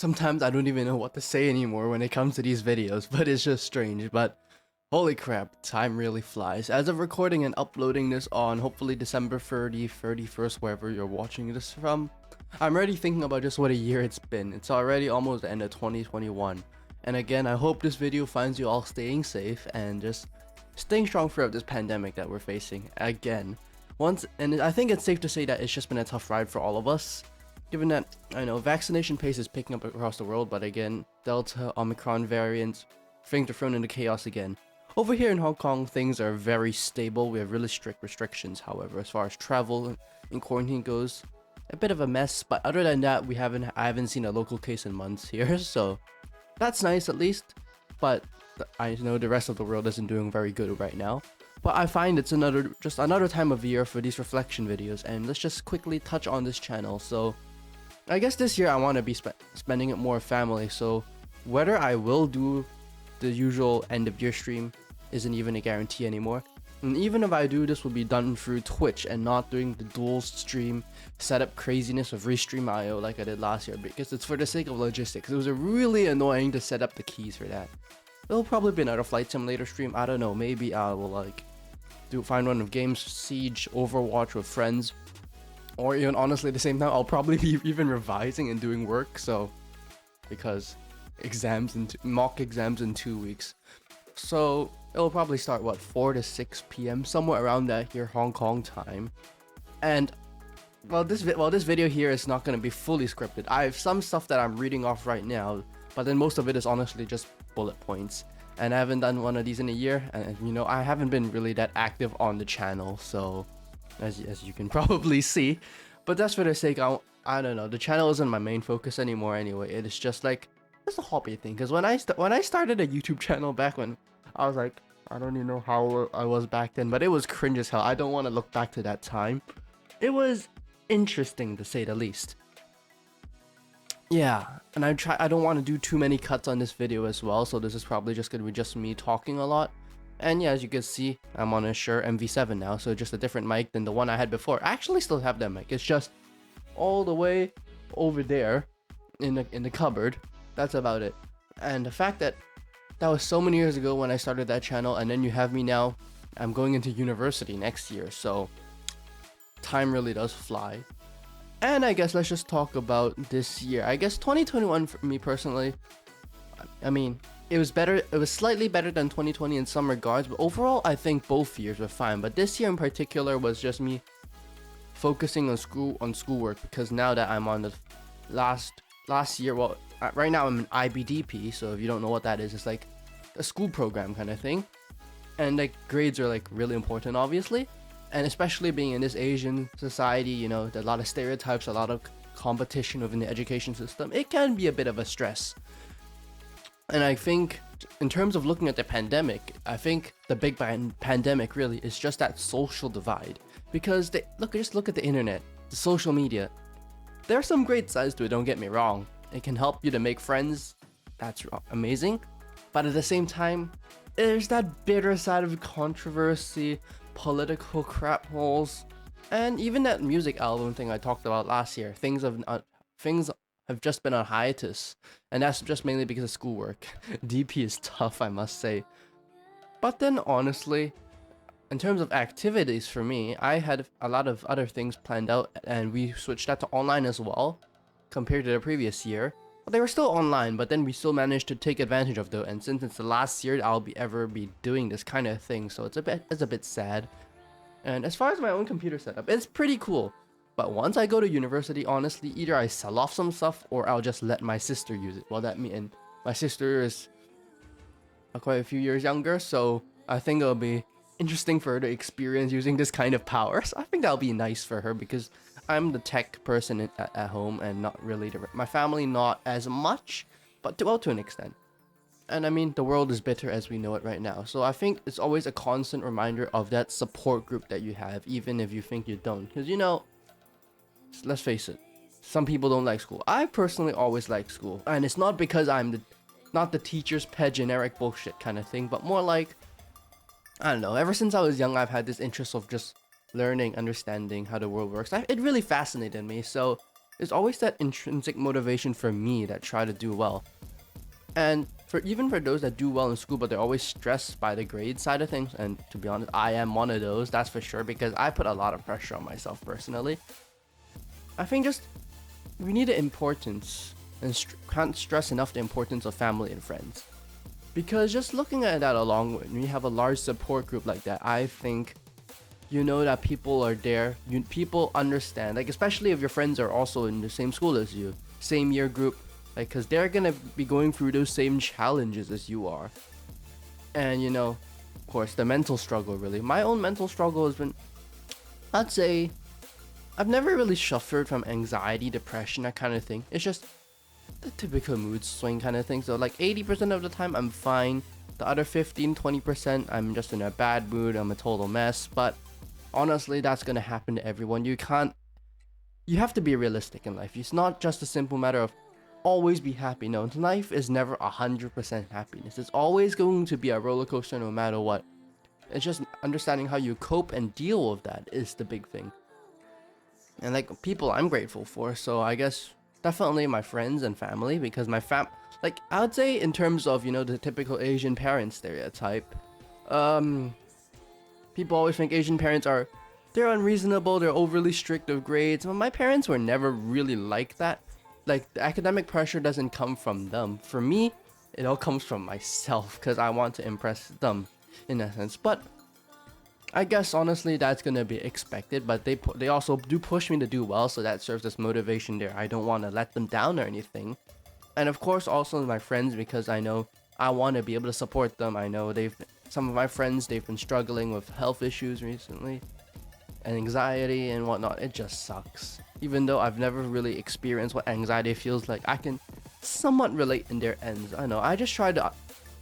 Sometimes I don't even know what to say anymore when it comes to these videos, but it's just strange. But holy crap, time really flies. As of recording and uploading this on hopefully December 30, 31st, wherever you're watching this from, I'm already thinking about just what a year it's been. It's already almost the end of 2021. And again, I hope this video finds you all staying safe and just staying strong throughout this pandemic that we're facing again. And I think it's safe to say that it's just been a tough ride for all of us. Given that, I know, vaccination pace is picking up across the world, but again, Delta, Omicron variants, things are thrown into chaos again. Over here in Hong Kong, things are very stable. We have really strict restrictions, however, as far as travel and quarantine goes. A bit of a mess, but other than that, I haven't seen a local case in months here, so that's nice at least. But I know the rest of the world isn't doing very good right now. But I find it's just another time of year for these reflection videos, and let's just quickly touch on this channel. So I guess this year I want to be spending it more with family, so whether I will do the usual end of year stream isn't even a guarantee anymore. And even if I do, this will be done through Twitch and not doing the dual stream setup craziness of Restream.io like I did last year, because it's for the sake of logistics. It was really annoying to set up the keys for that. It'll probably be another Flight Simulator stream, I don't know, maybe I will find one of games, Siege, Overwatch with friends. Or even honestly, at the same time, I'll probably be even revising and doing work. So, because mock exams in 2 weeks, so it'll probably start 4 to 6 p.m. somewhere around that here Hong Kong time. And this video here is not gonna be fully scripted. I have some stuff that I'm reading off right now, but then most of it is honestly just bullet points. And I haven't done one of these in a year, and you know I haven't been really that active on the channel, so. As you can probably see, but that's for the sake. I don't know, the channel isn't my main focus anymore anyway. It is just it's a hobby thing, because when I started a YouTube channel back when I was I don't even know how I was back then, but it was cringe as hell. I don't want to look back to that time. It was interesting to say the least. Yeah, and I don't want to do too many cuts on this video as well, so this is probably just gonna be just me talking a lot. And yeah, as you can see, I'm on a Shure MV7 now, so just a different mic than the one I had before. I actually still have that mic. It's just all the way over there in the cupboard. That's about it. And the fact that was so many years ago when I started that channel, and then you have me now. I'm going into university next year, so time really does fly. And I guess let's just talk about this year. I guess 2021 for me personally, I mean, it was better. It was slightly better than 2020 in some regards, but overall, I think both years were fine. But this year in particular was just me focusing on schoolwork, because now that I'm on the last year, well, right now I'm an IBDP. So if you don't know what that is, it's like a school program kind of thing, and grades are really important, obviously, and especially being in this Asian society, you know, there's a lot of stereotypes, a lot of competition within the education system. It can be a bit of a stress. And I think, in terms of looking at the pandemic, I think the big pandemic really is just that social divide. Because just look at the internet, the social media. There are some great sides to it, don't get me wrong. It can help you to make friends, that's amazing. But at the same time, there's that bitter side of controversy, political crap holes, and even that music album thing I talked about last year. Things have just been on hiatus, and that's just mainly because of schoolwork. DP is tough, I must say. But then honestly, in terms of activities for me, I had a lot of other things planned out, and we switched that to online as well compared to the previous year. But they were still online, but then we still managed to take advantage of them. And since it's the last year I'll ever be doing this kind of thing, so it's a bit sad. And as far as my own computer setup, it's pretty cool. But once I go to university, honestly, either I sell off some stuff or I'll just let my sister use it. And my sister is quite a few years younger, so I think it'll be interesting for her to experience using this kind of power. So I think that'll be nice for her, because I'm the tech person at home, and not really my family, not as much, but to an extent. And I mean, the world is bitter as we know it right now. So I think it's always a constant reminder of that support group that you have, even if you think you don't. Because, you know, let's face it, some people don't like school. I personally always like school, and it's not because I'm not the teacher's pet generic bullshit kind of thing, but more like, I don't know, ever since I was young, I've had this interest of just learning, understanding how the world works. It really fascinated me, so it's always that intrinsic motivation for me that try to do well. And for even for those that do well in school, but they're always stressed by the grade side of things, and to be honest, I am one of those, that's for sure, because I put a lot of pressure on myself personally. I think just we need the importance and can't stress enough the importance of family and friends. Because just looking at that along when you have a large support group like that, I think you know that people are there. People understand, like especially if your friends are also in the same school as you, same year group, like because they're gonna be going through those same challenges as you are. And of course, the mental struggle really. My own mental struggle has been, I'd say, I've never really suffered from anxiety, depression, that kind of thing. It's just the typical mood swing kind of thing. So like 80% of the time I'm fine. The other 15-20% I'm just in a bad mood, I'm a total mess. But honestly, that's gonna happen to everyone. You have to be realistic in life. It's not just a simple matter of always be happy. No, life is never 100% happiness. It's always going to be a roller coaster no matter what. It's just understanding how you cope and deal with that is the big thing. And like people I'm grateful for, so I guess definitely my friends and family, because like I would say in terms of the typical Asian parent stereotype, people always think Asian parents they're unreasonable, they're overly strict with grades. Well, my parents were never really like that. Like the academic pressure doesn't come from them. For me, it all comes from myself because I want to impress them in a sense. But I guess honestly that's gonna be expected, but they also do push me to do well, so that serves as motivation there. I don't want to let them down or anything. And of course also my friends, because I know I want to be able to support them. I know some of my friends, they've been struggling with health issues recently and anxiety and whatnot. It just sucks. Even though I've never really experienced what anxiety feels like, I can somewhat relate in their ends. I know, I just try to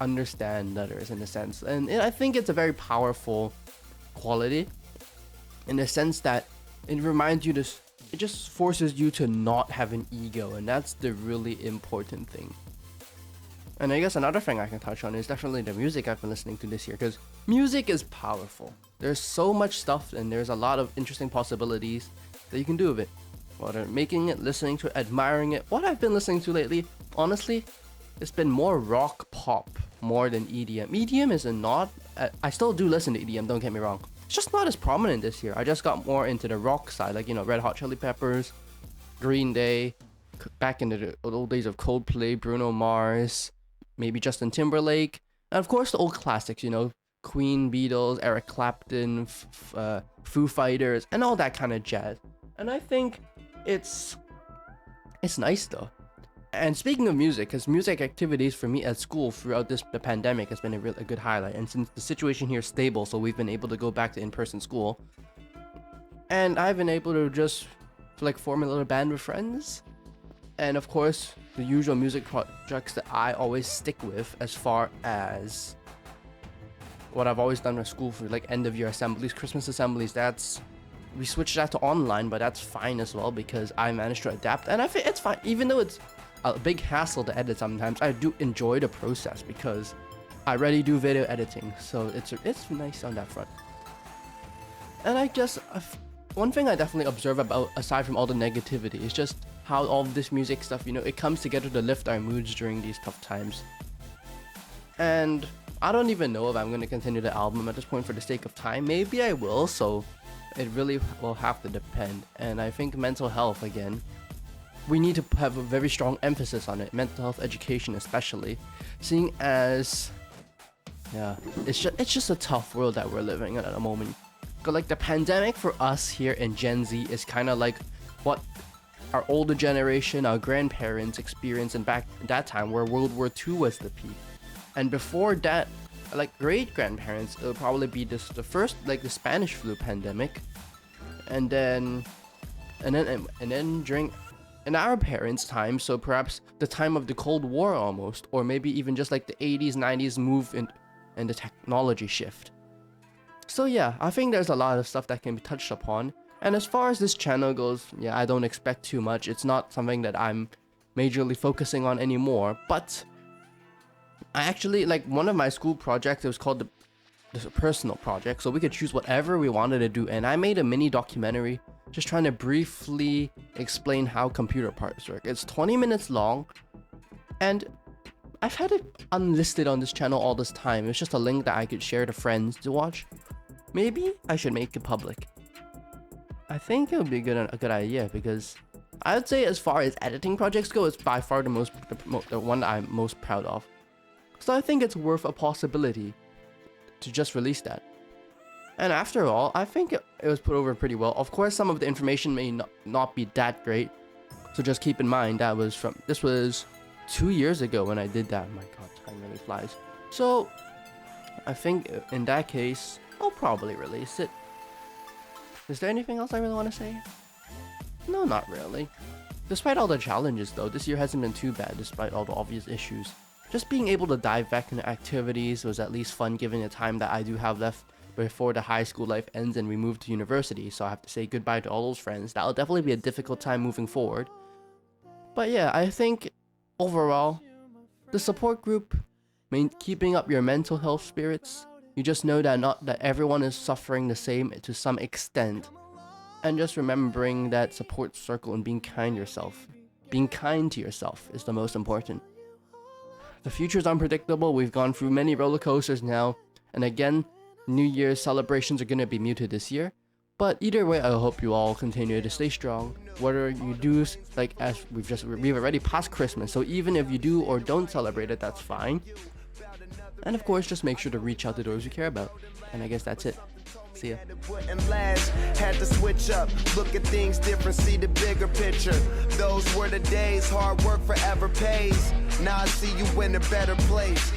understand others in a sense, and I think it's a very powerful quality in the sense that it reminds you it just forces you to not have an ego, and that's the really important thing. And I guess another thing I can touch on is definitely the music I've been listening to this year, because music is powerful. There's so much stuff and there's a lot of interesting possibilities that you can do with it. Whether making it, listening to it, admiring it. What I've been listening to lately, honestly, it's been more rock pop more than EDM. EDM is I still do listen to EDM, don't get me wrong. It's just not as prominent this year. I just got more into the rock side, like Red Hot Chili Peppers, Green Day, back in the old days of Coldplay, Bruno Mars, maybe Justin Timberlake, and of course the old classics, Queen, Beatles, Eric Clapton, Foo Fighters, and all that kind of jazz. And I think it's nice though. And speaking of music, because music activities for me at school throughout the pandemic has been a good highlight. And since the situation here is stable, so we've been able to go back to in-person school, and I've been able to just form a little band with friends, and of course the usual music projects that I always stick with, as far as what I've always done at school for end of year assemblies, Christmas assemblies. We switched that to online, but that's fine as well because I managed to adapt, and I think it's fine, even though it's a big hassle to edit sometimes. I do enjoy the process because I already do video editing, so it's nice on that front. And one thing I definitely observe about, aside from all the negativity, is just how all of this music stuff, it comes together to lift our moods during these tough times. And I don't even know if I'm going to continue the album at this point for the sake of time. Maybe I will, so it really will have to depend. And I think mental health, again, we need to have a very strong emphasis on it, mental health education especially, seeing as it's just a tough world that we're living in at the moment. But the pandemic for us here in Gen Z is kind of like what our older generation, our grandparents experienced in back at that time, where World War II was the peak. And before that, great grandparents, it'll probably be the first, the Spanish flu pandemic, and then during in our parents' time, so perhaps the time of the Cold War almost, or maybe even just the 80s, 90s move in the technology shift. So yeah, I think there's a lot of stuff that can be touched upon. And as far as this channel goes, yeah, I don't expect too much. It's not something that I'm majorly focusing on anymore, but I actually, one of my school projects, it was called the personal project, so we could choose whatever we wanted to do, and I made a mini documentary just trying to briefly explain how computer parts work. It's 20 minutes long, and I've had it unlisted on this channel all this time. It's just a link that I could share to friends to watch. Maybe I should make it public. I think it would be a good idea, because I'd say as far as editing projects go, it's by far the one I'm most proud of. So I think it's worth a possibility to just release that. And after all, I think it was put over pretty well. Of course, some of the information may not be that great, so just keep in mind this was 2 years ago when I did that. My god, time really flies. So I think in that case, I'll probably release it. Is there anything else I really want to say? No, not really. Despite all the challenges though, this year hasn't been too bad despite all the obvious issues. Just being able to dive back into activities was at least fun given the time that I do have left before the high school life ends and we move to university, so I have to say goodbye to all those friends. That'll definitely be a difficult time moving forward. But yeah, I think overall, the support group, keeping up your mental health spirits, you just know that not that everyone is suffering the same to some extent, and just remembering that support circle and being kind to yourself is the most important. The future is unpredictable. We've gone through many roller coasters now, and again, New Year's celebrations are going to be muted this year. But either way, I hope you all continue to stay strong. Whether you do, like as we've already passed Christmas, so even if you do or don't celebrate it, that's fine. And of course, just make sure to reach out to those you care about. And I guess that's it. See ya. Had to switch up, look at things different, see the bigger picture. Those were the days, hard work forever pays. Now I see you in a better place.